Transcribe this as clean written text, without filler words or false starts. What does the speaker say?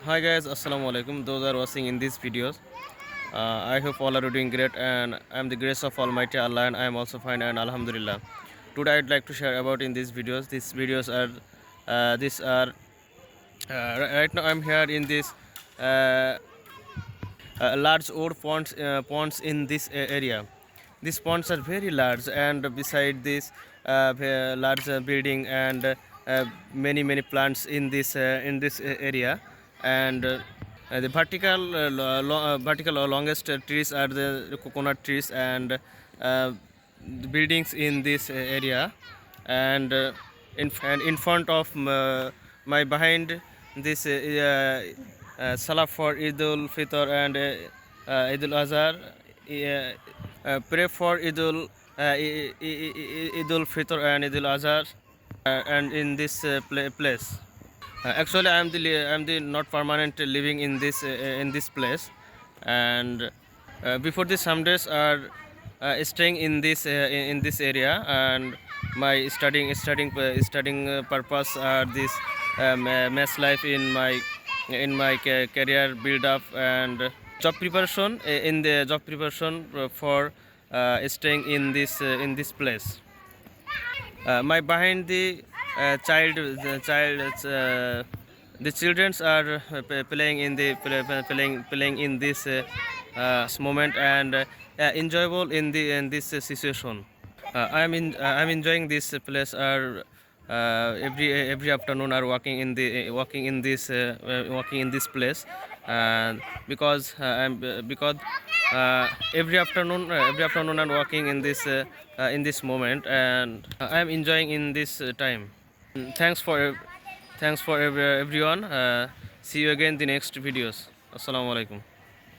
Hi guys, assalamu alaikum. Those are watching in these videos. I hope all are doing great, and I am the grace of Almighty Allah, and I am also fine, and Alhamdulillah. Today I'd like to share about in these videos. These videos are these are right now I'm here in this uh, large old ponds in this area. These ponds are very large, and beside this large building and many plants in this area, and the vertical or longest trees are the coconut trees, and the buildings in this area, and in front of my behind this Salah for Idul Fitr and Idul Azhar. Pray for Idul Fitr and Idul Azhar, and in this place. Actually, I'm the not permanent living in this place, and before this some days are staying in this area, and my studying purpose are this mass life in my career build up, and job preparation in the job preparation for staying in this place. My behind the childrens are playing in playing in this moment, and enjoyable in this situation. I'm enjoying this place. Are every afternoon are walking in this place, and because every afternoon I'm walking in this moment, and I'm enjoying in this time. Thanks for everyone. See you again the next videos. Assalamu alaikum.